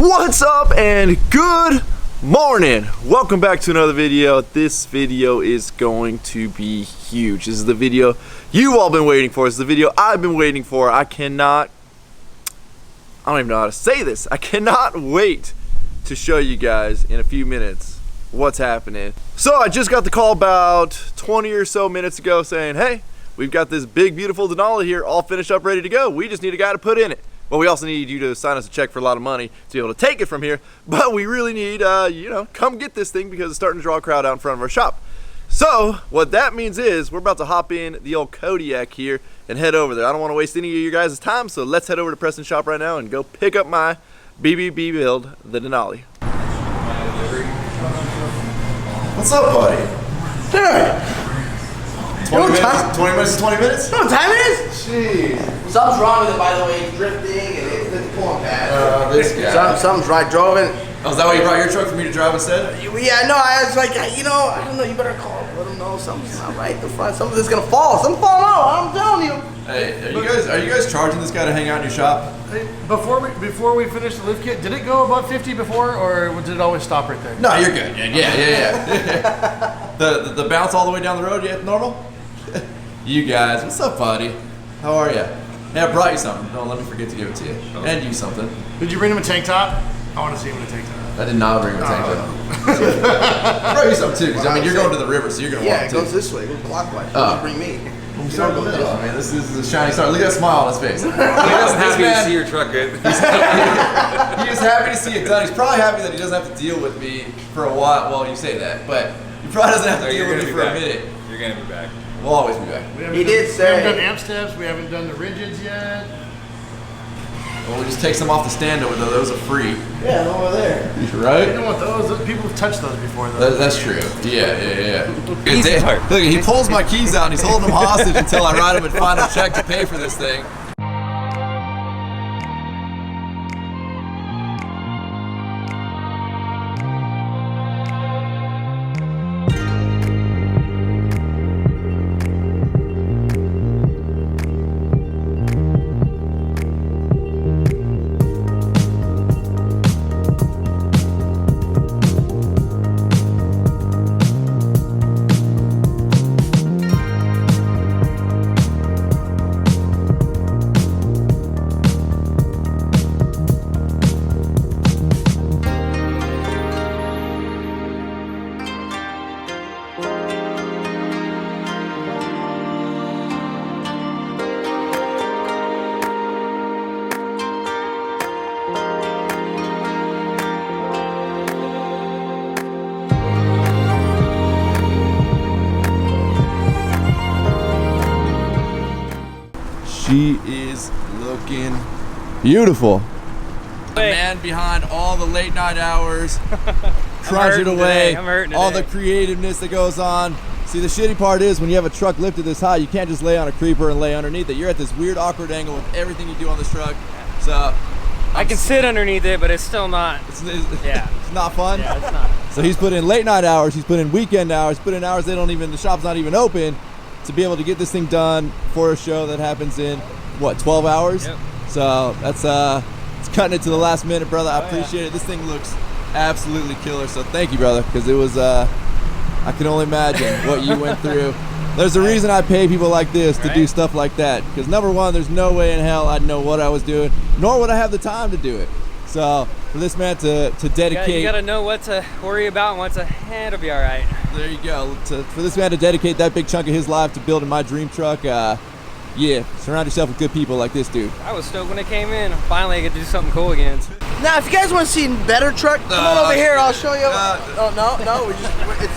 What's up and good morning. Welcome back to another video. This video is going to be huge. This is the video you've all been waiting for. This is the video I've been waiting for. I don't even know how to say this. I cannot wait to show you guys in a few minutes what's happening. So I just got the call about 20 or so minutes ago saying, hey, we've got this big beautiful Denali here all finished up, ready to go. We just need a guy to put in it. Well, we also need you to sign us a check for a lot of money to be able to take it from here, but we really need, come get this thing because it's starting to draw a crowd out in front of our shop. So what that means is we're about to hop in the old Kodiak here and head over there. I don't want to waste any of you guys' time, so let's head over to Preston's shop right now and go pick up my BBB build, the Denali. What's up, buddy? Dude. 20 minutes is 20 minutes? You know what time it is? Jeez. Something's wrong with it, by the way. It's drifting and it's pulling bad. This guy. Something's right. Drove it. Oh, is that why you brought your truck for me to drive instead? Yeah, no, I was like, I don't know, you better call, let them know something's not right at the front. Something's gonna fall. Something's falling out, I'm telling you. Hey, are you guys charging this guy to hang out in your shop? Hey, before we finished the lift kit, did it go above 50 before, or did it always stop right there? No, you're good. Yeah. the bounce all the way down the road, yeah, normal? You guys, what's up, buddy? How are you? Hey, I brought you something. Don't let me forget to give it to you. Oh. And you something. Did you bring him a tank top? I want to see him in a tank top. I did not bring him a tank top. I brought you something too, because I mean, you're going to the river, so you're going to walk too. Yeah, it goes this way. It goes clockwise. Bring me. You don't go this way. Man, this is a shiny star. Look at that smile on his face. He's happy to see your truck good. He is happy to see it done. He's probably happy that he doesn't have to deal with me for a while. Well, you say that, but he probably doesn't have to deal with me for a minute. You're going to be back. We'll always be back. He did say. We haven't done amp steps. We haven't done the rigids yet. Well, we just take some off the stand over there. Those are free. Yeah, over there. Right? You know what? Those people have touched those before, though. That's true. Yeah. Look, he pulls my keys out and he's holding them hostage until I write him a final check to pay for this thing. She is looking beautiful. The man behind all the late night hours, crunch it away, all the creativeness that goes on. See, the shitty part is when you have a truck lifted this high, you can't just lay on a creeper and lay underneath it. You're at this weird, awkward angle with everything you do on this truck. So I can sit underneath it, but it's still not. It's not fun. Yeah, it's not. So he's put in late night hours. He's put in weekend hours. Put in hours the shop's not even open, to be able to get this thing done for a show that happens in what, 12 hours? Yep. So that's it's cutting it to the last minute, brother. I appreciate it. This thing looks absolutely killer. So thank you, brother, because it was I can only imagine what you went through. There's a reason I pay people like this to do stuff like that, because number one, there's no way in hell I'd know what I was doing, nor would I have the time to do it. So for this man to dedicate, you gotta know what to worry about and what to, it'll be all right. There you go. For this man to dedicate that big chunk of his life to building my dream truck, yeah, surround yourself with good people like this dude. I was stoked when it came in. Finally, I could do something cool again. Now, if you guys want to see a better truck, come on over here. I'll show you. No.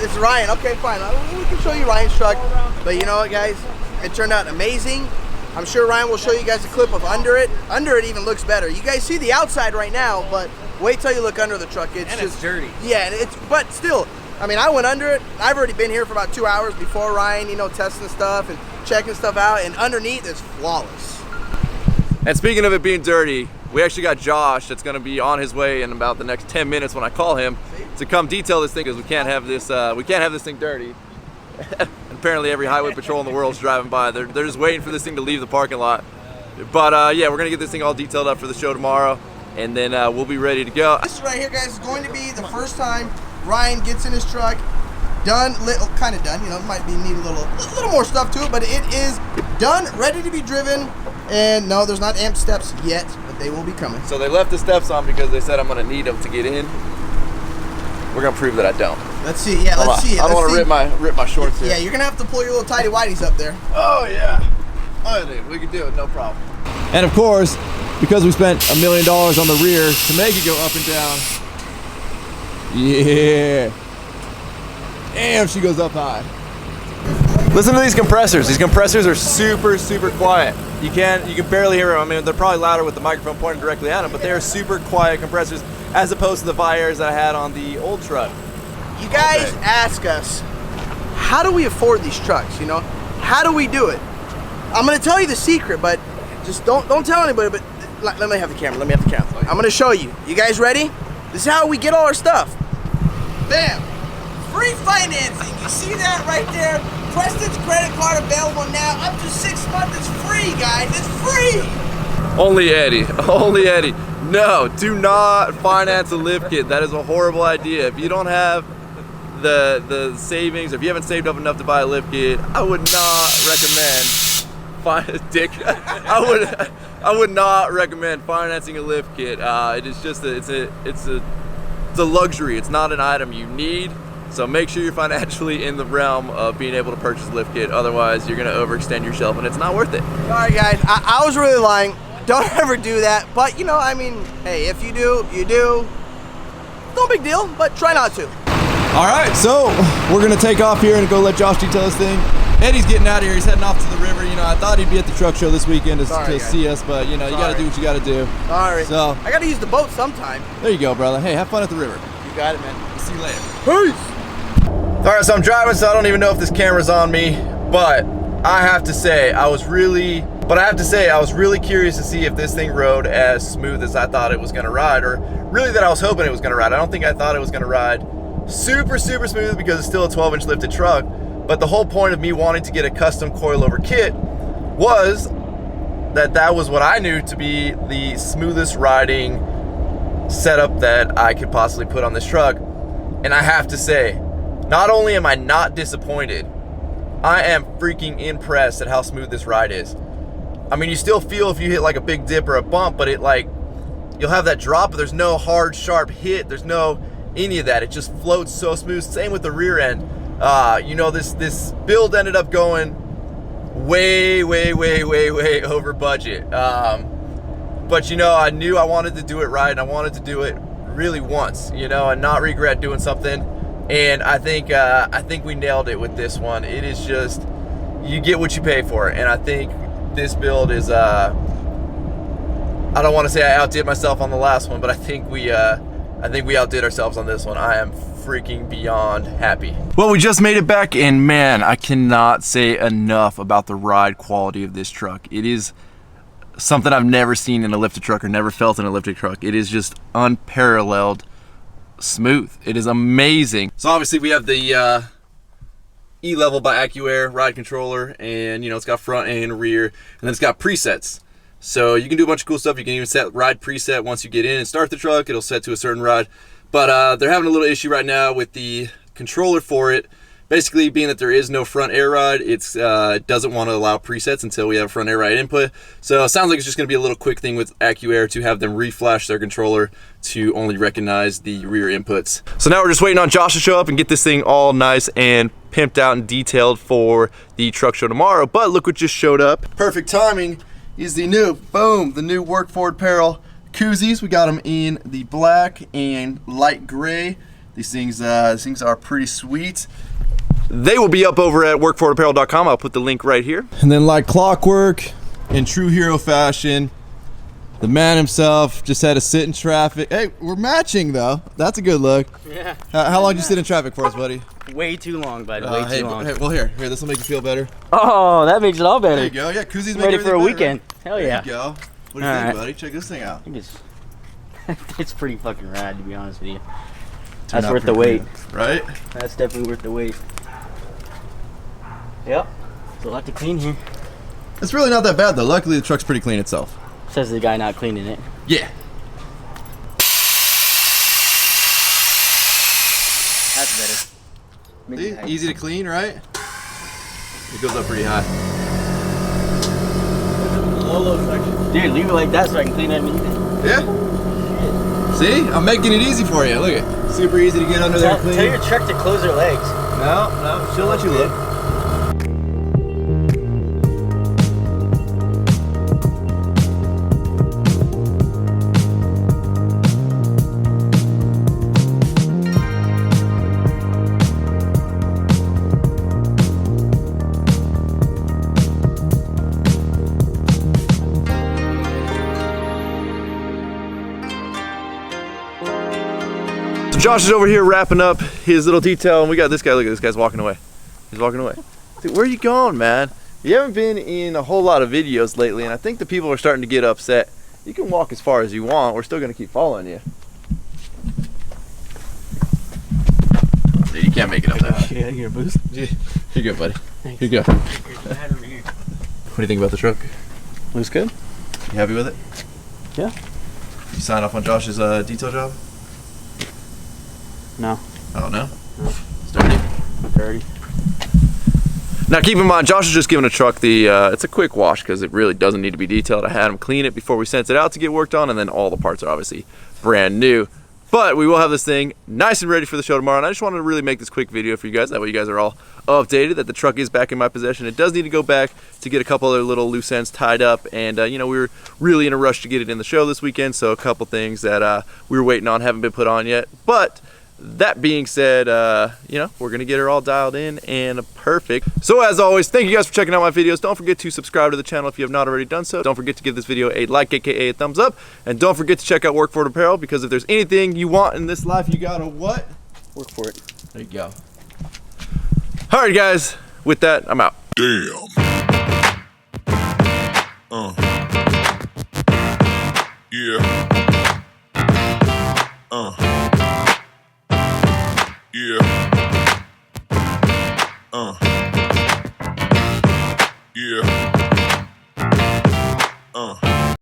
It's Ryan. Okay, fine. We can show you Ryan's truck. But you know what, guys? It turned out amazing. I'm sure Ryan will show you guys a clip of under it. Under it even looks better. You guys see the outside right now, but wait till you look under the truck. It's dirty. Yeah, but still, I mean, I went under it. I've already been here for about 2 hours before Ryan, testing stuff and checking stuff out, and underneath is flawless. And speaking of it being dirty, we actually got Josh that's going to be on his way in about the next 10 minutes when I call him to come detail this thing, because we can't have this thing dirty. Apparently every highway patrol in the world is driving by. They're just waiting for this thing to leave the parking lot. But yeah, we're gonna get this thing all detailed up for the show tomorrow. and then we'll be ready to go. This right here, guys, is going to be the first time Ryan gets in his truck. Done, kind of done. You know, it might need a little more stuff to it, but it is done, ready to be driven. And no, there's not amp steps yet, but they will be coming. So they left the steps on because they said I'm gonna need them to get in. We're gonna prove that I don't. Let's see. Yeah, let's see it. I don't want to rip my shorts here. Yeah, you're gonna have to pull your little tighty whities up there. Oh yeah. Oh dude, we can do it, no problem. And of course, because we spent $1 million on the rear to make it go up and down. Yeah. Damn, she goes up high. Listen to these compressors. These compressors are super, super quiet. You can barely hear them. I mean, they're probably louder with the microphone pointed directly at them, but they are super quiet compressors as opposed to the Viers that I had on the old truck. You guys ask us, how do we afford these trucks? You know, how do we do it? I'm gonna tell you the secret, but just don't tell anybody. But let me have the camera. I'm gonna show you. You guys ready? This is how we get all our stuff. Bam! Free financing. You see that right there? Preston's credit card available now. Up to 6 months. It's free, guys. It's free. Only Eddie. Only Eddie. No, do not finance a lift kit. That is a horrible idea. If you don't have the savings, or if you haven't saved up enough to buy a lift kit, I would not recommend I would not recommend financing a lift kit. It is just it's a luxury. It's not an item you need. So make sure you're financially in the realm of being able to purchase a lift kit. Otherwise, you're gonna overextend yourself, and it's not worth it. All right, guys. I was really lying. Don't ever do that. But you know, I mean, hey, if you do, you do. No big deal. But try not to. All right, so we're gonna take off here and go let Josh detail this thing. Eddie's getting out of here. He's heading off to the river. You know, I thought he'd be at the truck show this weekend to see us, but you know, you gotta do what you gotta do. Sorry. So I gotta use the boat sometime. there you go, brother. Hey, have fun at the river. You got it, man. See you later. Peace. All right, so I'm driving, so I don't even know if this camera's on me, but I have to say I was really curious to see if this thing rode as smooth as I thought it was gonna ride, or really that I was hoping it was gonna ride. I don't think I thought it was gonna ride super smooth because it's still a 12-inch lifted truck. But the whole point of me wanting to get a custom coilover kit was that was what I knew to be the smoothest riding setup that I could possibly put on this truck. And I have to say, not only am I not disappointed, I am freaking impressed at how smooth this ride is. I mean, you still feel if you hit like a big dip or a bump, but it like, you'll have that drop, but there's no hard, sharp hit. There's no any of that. It just floats so smooth. Same with the rear end. You know, this build ended up going way over budget. But you know, I knew I wanted to do it right, and I wanted to do it really once, you know, and not regret doing something. And I think we nailed it with this one. It is just, you get what you pay for. And I think this build is, I don't want to say I outdid myself on the last one, but I think we outdid ourselves on this one. I am freaking beyond happy. Well, we just made it back, and man, I cannot say enough about the ride quality of this truck. It is something I've never seen in a lifted truck or never felt in a lifted truck. It is just unparalleled smooth. It is amazing. So obviously we have the E-Level by AccuAir ride controller, and you know, it's got front and rear, and then it's got presets. So you can do a bunch of cool stuff. You can even set ride preset once you get in and start the truck. It'll set to a certain ride. But they're having a little issue right now with the controller for it. Basically, being that there is no front air ride, it doesn't want to allow presets until we have a front air ride input. So it sounds like it's just going to be a little quick thing with AccuAir to have them reflash their controller to only recognize the rear inputs. So now we're just waiting on Josh to show up and get this thing all nice and pimped out and detailed for the truck show tomorrow. But look what just showed up. Perfect timing is the new WORKFORIT APPAREL koozies. We got them in the black and light gray. These things are pretty sweet. They will be up over at WORKFORITapparel.com. I'll put the link right here. And then, like clockwork, in true hero fashion, the man himself just had to sit in traffic. Hey, we're matching though. That's a good look. Yeah. How long did you sit in traffic for us, buddy? Way too long, bud. Way too long. Hey, well, here, this will make you feel better. Oh, that makes it all better. There you go. Yeah, koozies make Ready everything for a better, weekend. right? Hell yeah. There you go. What do you think, buddy? Check this thing out. I think it's pretty fucking rad, to be honest with you. Turned That's out worth the pretty wait. good, right? That's definitely worth the wait. Yep. There's a lot to clean here. It's really not that bad though. Luckily, the truck's pretty clean itself. Says the guy not cleaning it. Yeah. That's better. See? Easy to clean, right? It goes up pretty high. Dude, leave it like that so I can clean it underneath it. Yeah. See? I'm making it easy for you. Look at super easy to get under there and clean. Tell your truck to close her legs. No, she'll let you look. Josh is over here wrapping up his little detail, and we got this guy. Look at this guy's walking away. He's walking away. Dude, where are you going, man? You haven't been in a whole lot of videos lately, and I think the people are starting to get upset. You can walk as far as you want. We're still gonna keep following you. Dude, you can't make it up that high. Yeah, you get a boost. You're good, buddy. Here you go. What do you think about the truck? Looks good. You happy with it? Yeah. You sign off on Josh's detail job? No. Oh, no? It's dirty. Dirty. Now keep in mind, Josh is just giving a truck the, it's a quick wash because it really doesn't need to be detailed. I had him clean it before we sent it out to get worked on, and then all the parts are obviously brand new. But we will have this thing nice and ready for the show tomorrow, and I just wanted to really make this quick video for you guys. That way you guys are all updated that the truck is back in my possession. It does need to go back to get a couple other little loose ends tied up, and you know, we were really in a rush to get it in the show this weekend, so a couple things that we were waiting on haven't been put on yet. But that being said, you know, we're gonna get her all dialed in and perfect. So as always, thank you guys for checking out my videos. Don't forget to subscribe to the channel if you have not already done so. Don't forget to give this video a like, aka a thumbs up, and don't forget to check out Work For It Apparel, because if there's anything you want in this life, you gotta what? Work for it. There you go. All right, guys. With that, I'm out. Damn. Yeah. Yeah.